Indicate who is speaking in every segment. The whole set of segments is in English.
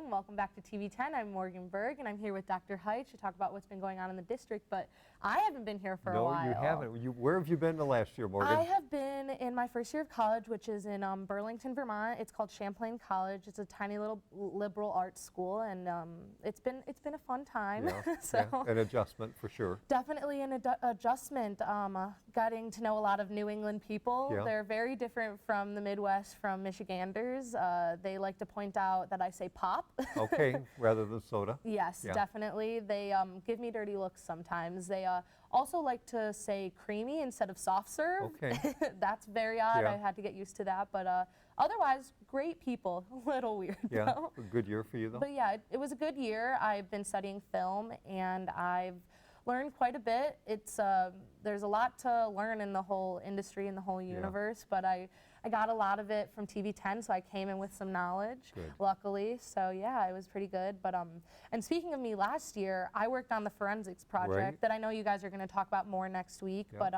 Speaker 1: and welcome back to TV10. I'm Morgan Berg, and I'm here with Dr. Height to talk about what's been going on in the district, but I haven't been here for a while.
Speaker 2: No, you haven't. Where have you been the last year, Morgan?
Speaker 1: I have been in my first year of college, which is in Burlington, Vermont. It's called Champlain College. It's a tiny little liberal arts school, and it's been a fun time.
Speaker 2: Yeah, an adjustment for sure.
Speaker 1: Definitely an adjustment. Getting to know a lot of New England people.
Speaker 2: Yeah.
Speaker 1: They're very different from the Midwest, from Michiganders. They like to point out that I say pop.
Speaker 2: Okay, rather than soda.
Speaker 1: Yes,
Speaker 2: Yeah.
Speaker 1: definitely. They give me dirty looks sometimes. They also like to say creamy instead of soft serve.
Speaker 2: Okay.
Speaker 1: That's very odd.
Speaker 2: Yeah.
Speaker 1: I had to get used to that, but otherwise, great people. A little weird,
Speaker 2: Yeah,
Speaker 1: though.
Speaker 2: a good year for you, though?
Speaker 1: But yeah, it was a good year. I've been studying film, and I've learned quite a bit. It's there's a lot to learn in the whole industry and the whole universe, but I got a lot of it from TV10, so I came in with some knowledge, luckily. So yeah, it was pretty good. But and speaking of me, last year I worked on the forensics project that I know you guys are going to talk about more next week. But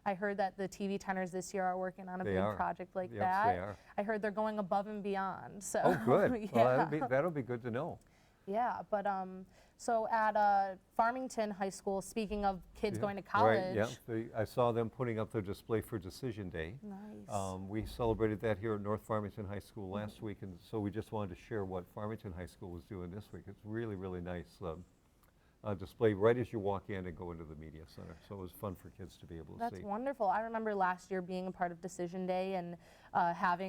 Speaker 1: I heard that the TV10ers this year are working on a big project like that.
Speaker 2: They are.
Speaker 1: I heard they're going above and beyond. So
Speaker 2: oh, good.
Speaker 1: Yeah.
Speaker 2: Well, that'll be good to know.
Speaker 1: Yeah, but so at Farmington High School, speaking of kids going to college.
Speaker 2: Right, yeah. I saw them putting up their display for Decision Day.
Speaker 1: Nice.
Speaker 2: We celebrated that here at North Farmington High School last week, and so we just wanted to share what Farmington High School was doing this week. It's really, really nice display right as you walk in and go into the media center. So it was fun for kids to be able to see.
Speaker 1: That's wonderful. I remember last year being a part of Decision Day and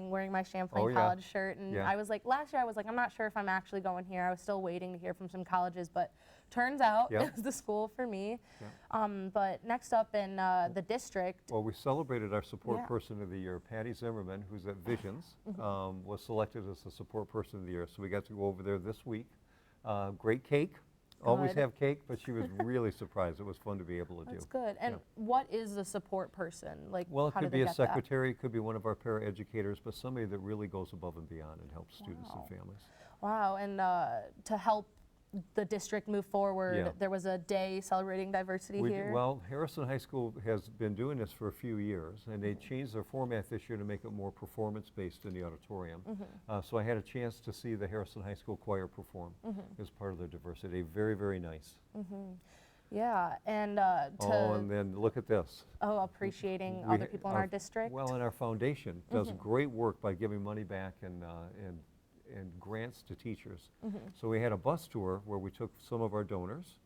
Speaker 1: wearing my Champlain
Speaker 2: yeah.
Speaker 1: College shirt. And I was like, last year I was like, I'm not sure if I'm actually going here. I was still waiting to hear from some colleges, but turns out it was the school for me. But next up in the district.
Speaker 2: Well, we celebrated our support person of the year. Patty Zimmerman, who's at Visions, was selected as the support person of the year. So we got to go over there this week. Great cake. Always have cake, but she was really surprised. It was fun to be able to do.
Speaker 1: That's good. And what is the support person? Like,
Speaker 2: well, it
Speaker 1: how
Speaker 2: could
Speaker 1: do
Speaker 2: be
Speaker 1: they
Speaker 2: a
Speaker 1: get that?
Speaker 2: secretary, it could be one of our para-educators, but somebody that really goes above and beyond and helps students and families.
Speaker 1: Wow, and to help the district move forward, there was a day celebrating diversity here?
Speaker 2: Well, Harrison High School has been doing this for a few years, and they changed their format this year to make it more performance-based in the auditorium. So I had a chance to see the Harrison High School choir perform as part of their diversity. Very, very nice.
Speaker 1: Yeah, and
Speaker 2: and then look at this.
Speaker 1: Oh, appreciating other people in our district?
Speaker 2: Well, and our foundation does great work by giving money back and grants to teachers. So we had a bus tour where we took some of our donors,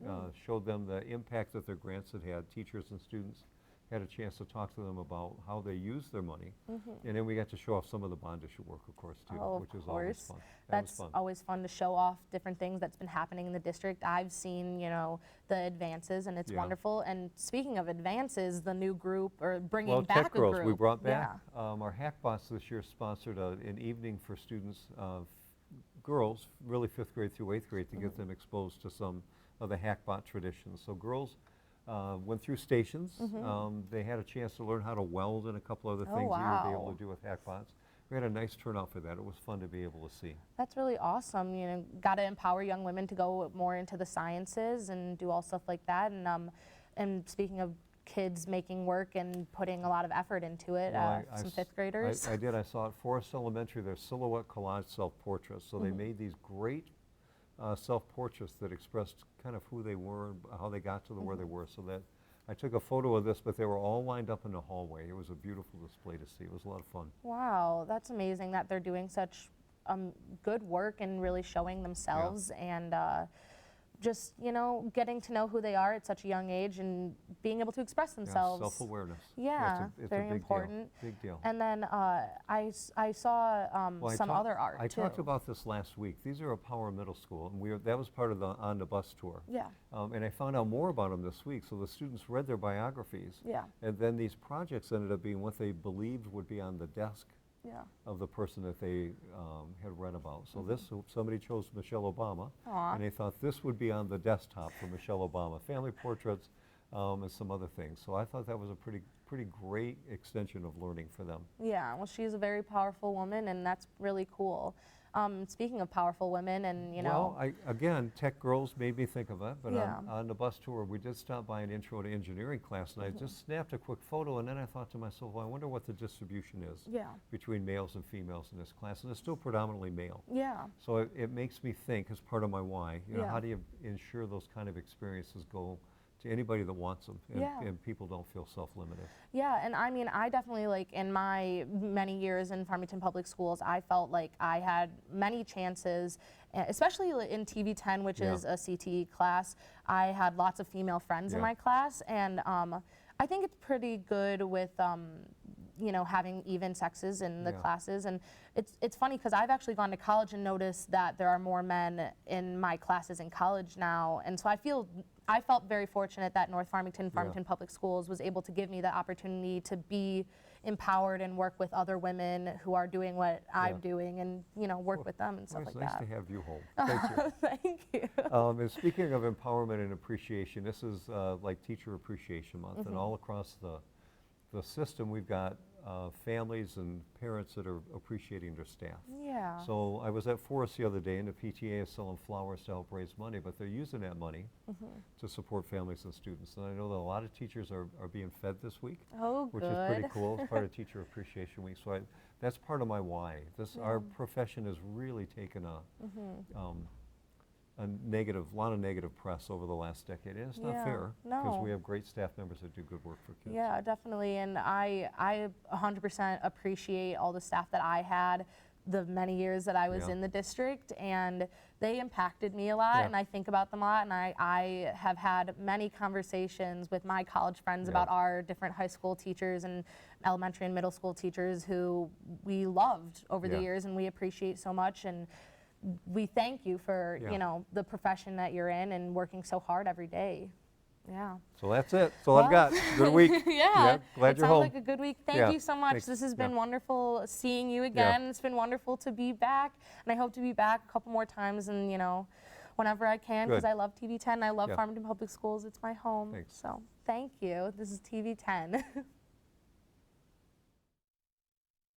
Speaker 2: showed them the impact that their grants had. Teachers and students had a chance to talk to them about how they use their money. And then we got to show off some of the bond issue work, of course, too, which is always fun.
Speaker 1: That's always fun to show off different things that's been happening in the district. I've seen, you know, the advances, and it's wonderful. And speaking of advances, the new group, or bringing back
Speaker 2: Tech Girls,
Speaker 1: a group.
Speaker 2: we brought back. Our Hackbots this year sponsored an evening for students, girls, really 5th grade through 8th grade, to get them exposed to some of the Hackbot traditions. So girls went through stations. They had a chance to learn how to weld and a couple other things that you would be able to do with Hackbots. We had a nice turnout for that. It was fun to be able to see.
Speaker 1: That's really awesome. You know, got to empower young women to go more into the sciences and do all stuff like that. And speaking of kids making work and putting a lot of effort into it, some 5th graders.
Speaker 2: I did. I saw at Forest Elementary their silhouette collage self-portraits. So they made these great self-portraits that expressed kind of who they were, how they got to where they were. So that I took a photo of this, but they were all lined up in the hallway. It was a beautiful display to see. It was a lot of fun.
Speaker 1: Wow, that's amazing that they're doing such good work and really showing themselves and just, you know, getting to know who they are at such a young age and being able to express themselves.
Speaker 2: Self-awareness.
Speaker 1: Yeah,
Speaker 2: it's
Speaker 1: very
Speaker 2: a big
Speaker 1: important.
Speaker 2: Big deal.
Speaker 1: And then I saw some other art,
Speaker 2: I
Speaker 1: too.
Speaker 2: talked about this last week. These are a Power Middle School, and that was part of the On the Bus tour.
Speaker 1: Yeah.
Speaker 2: And I found out more about them this week. So the students read their biographies.
Speaker 1: Yeah.
Speaker 2: And then these projects ended up being what they believed would be on the desk of the person that they had read about. So somebody chose Michelle Obama, and they thought this would be on the desktop for Michelle Obama. Family portraits and some other things. So I thought that was a pretty great extension of learning for them.
Speaker 1: Yeah, well, she's a very powerful woman, and that's really cool. Speaking of powerful women and, you know.
Speaker 2: Well, again, Tech Girls made me think of it, but
Speaker 1: Yeah.
Speaker 2: on the bus tour, we did stop by an intro to engineering class, and I just snapped a quick photo, and then I thought to myself, well, I wonder what the distribution is
Speaker 1: Yeah.
Speaker 2: between males and females in this class, and it's still predominantly male.
Speaker 1: Yeah.
Speaker 2: So it makes me think, as part of my why, you know,
Speaker 1: Yeah.
Speaker 2: how do you ensure those kind of experiences go to anybody that wants them, and,
Speaker 1: Yeah.
Speaker 2: and people don't feel self-limited.
Speaker 1: Yeah, and I mean, I definitely, like, in my many years in Farmington Public Schools, I felt like I had many chances, especially in TV10, which
Speaker 2: Yeah.
Speaker 1: is a CTE class. I had lots of female friends in
Speaker 2: Yeah.
Speaker 1: my class, and I think it's pretty good with, you know, having even sexes in the
Speaker 2: Yeah.
Speaker 1: classes. And it's funny because I've actually gone to college and noticed that there are more men in my classes in college now, and so I felt very fortunate that North Farmington Public Schools was able to give me the opportunity to be empowered and work with other women who are doing what I'm doing, and, you know, work with them and stuff
Speaker 2: Well,
Speaker 1: like
Speaker 2: it's nice
Speaker 1: that.
Speaker 2: to have you home. Thank you.
Speaker 1: Thank you.
Speaker 2: And speaking of empowerment and appreciation, this is like Teacher Appreciation Month, and all across the system, we've got families and parents that are appreciating their staff.
Speaker 1: Yeah.
Speaker 2: So I was at Forest the other day, and the PTA is selling flowers to help raise money, but they're using that money to support families and students. And I know that a lot of teachers are being fed this week,
Speaker 1: Oh,
Speaker 2: which
Speaker 1: good.
Speaker 2: is pretty cool. It's part of Teacher Appreciation Week. So that's part of my why. Our profession has really taken a lot of negative press over the last decade, and it's not
Speaker 1: Yeah,
Speaker 2: fair, because
Speaker 1: no.
Speaker 2: we have great staff members that do good work for kids.
Speaker 1: Yeah, definitely, and I 100% appreciate all the staff that I had the many years that I was
Speaker 2: Yeah.
Speaker 1: in the district, and they impacted me a lot,
Speaker 2: Yeah.
Speaker 1: and I think about them a lot, and I have had many conversations with my college friends
Speaker 2: Yeah.
Speaker 1: about our different high school teachers and elementary and middle school teachers who we loved over the
Speaker 2: Yeah.
Speaker 1: years and we appreciate so much, and we thank you for,
Speaker 2: Yeah.
Speaker 1: you know, the profession that you're in and working so hard every day. Yeah.
Speaker 2: So that's it. That's all I've got. Good week.
Speaker 1: Yeah,
Speaker 2: Glad
Speaker 1: it
Speaker 2: you're
Speaker 1: sounds
Speaker 2: home.
Speaker 1: like a good week. Thank
Speaker 2: Yeah,
Speaker 1: you so much.
Speaker 2: thanks.
Speaker 1: This has
Speaker 2: Yeah.
Speaker 1: been wonderful seeing you again. It's been wonderful to be back, and I hope to be back a couple more times, and, you know, whenever I can, because
Speaker 2: Good.
Speaker 1: I love TV10. I love
Speaker 2: Yeah.
Speaker 1: Farmington Public Schools. It's my home.
Speaker 2: Thanks.
Speaker 1: So thank you. This is TV10.